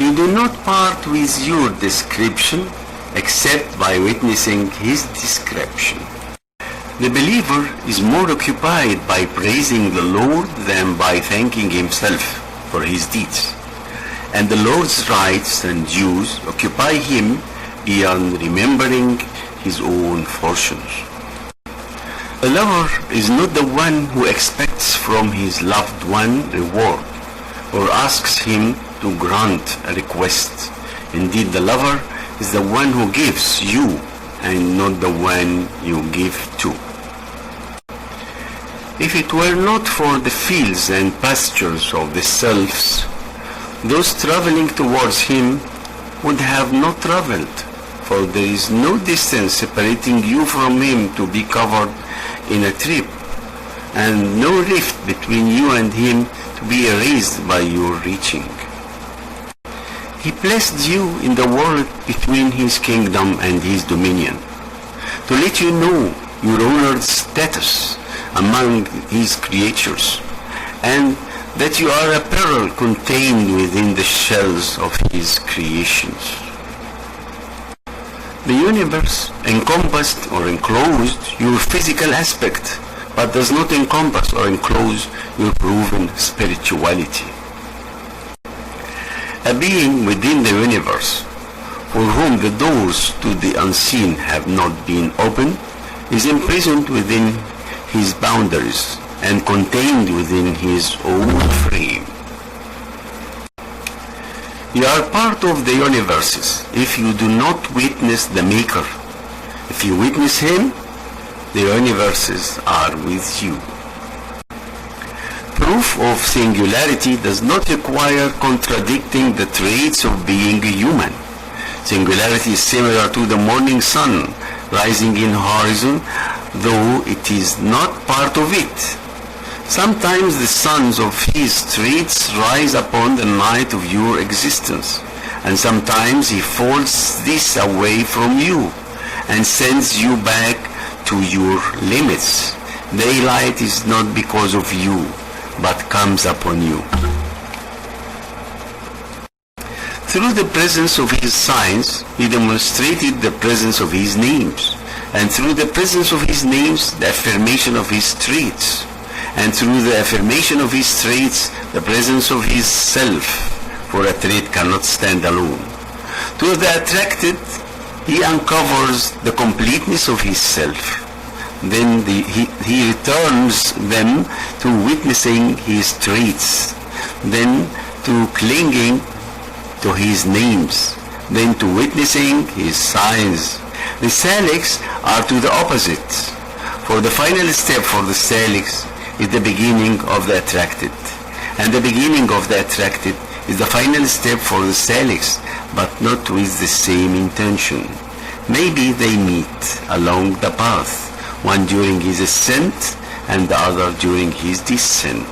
You do not part with your description except by witnessing his description. The believer is more occupied by praising the Lord than by thanking himself for his deeds. And the Lord's rights and dues occupy him beyond remembering his own fortunes. A lover is not the one who expects from his loved one reward or asks him to grant a request. Indeed, the lover is the one who gives you and not the one you give to. If it were not for the fields and pastures of the selves, those traveling towards him would have not traveled, for there is no distance separating you from him to be covered in a trip, and no rift between you and him to be erased by your reaching. He placed you in the world between his kingdom and his dominion, to let you know your honored status among his creatures, and that you are a pearl contained within the shells of his creations. The universe encompassed or enclosed your physical aspect, but does not encompass or enclose your proven spirituality. A being within the universe, for whom the doors to the unseen have not been opened, is imprisoned within his boundaries and contained within his own frame. You are part of the universes if you do not witness the Maker. If you witness him, the universes are with you. Proof of singularity does not require contradicting the traits of being human. Singularity is similar to the morning sun rising in horizon, though it is not part of it. Sometimes the suns of his traits rise upon the night of your existence, and sometimes he falls this away from you and sends you back to your limits. Daylight is not because of you, but comes upon you. Through the presence of his signs, he demonstrated the presence of his names, and through the presence of his names, the affirmation of his traits, and through the affirmation of his traits, the presence of his self, for a trait cannot stand alone. To the attracted, he uncovers the completeness of his self. Then he returns them to witnessing his traits, then to clinging to his names, then to witnessing his signs. The salix are to the opposite, for the final step for the salix is the beginning of the attracted, and the beginning of the attracted is the final step for the salix, but not with the same intention. Maybe they meet along the path, one during his ascent and the other during his descent.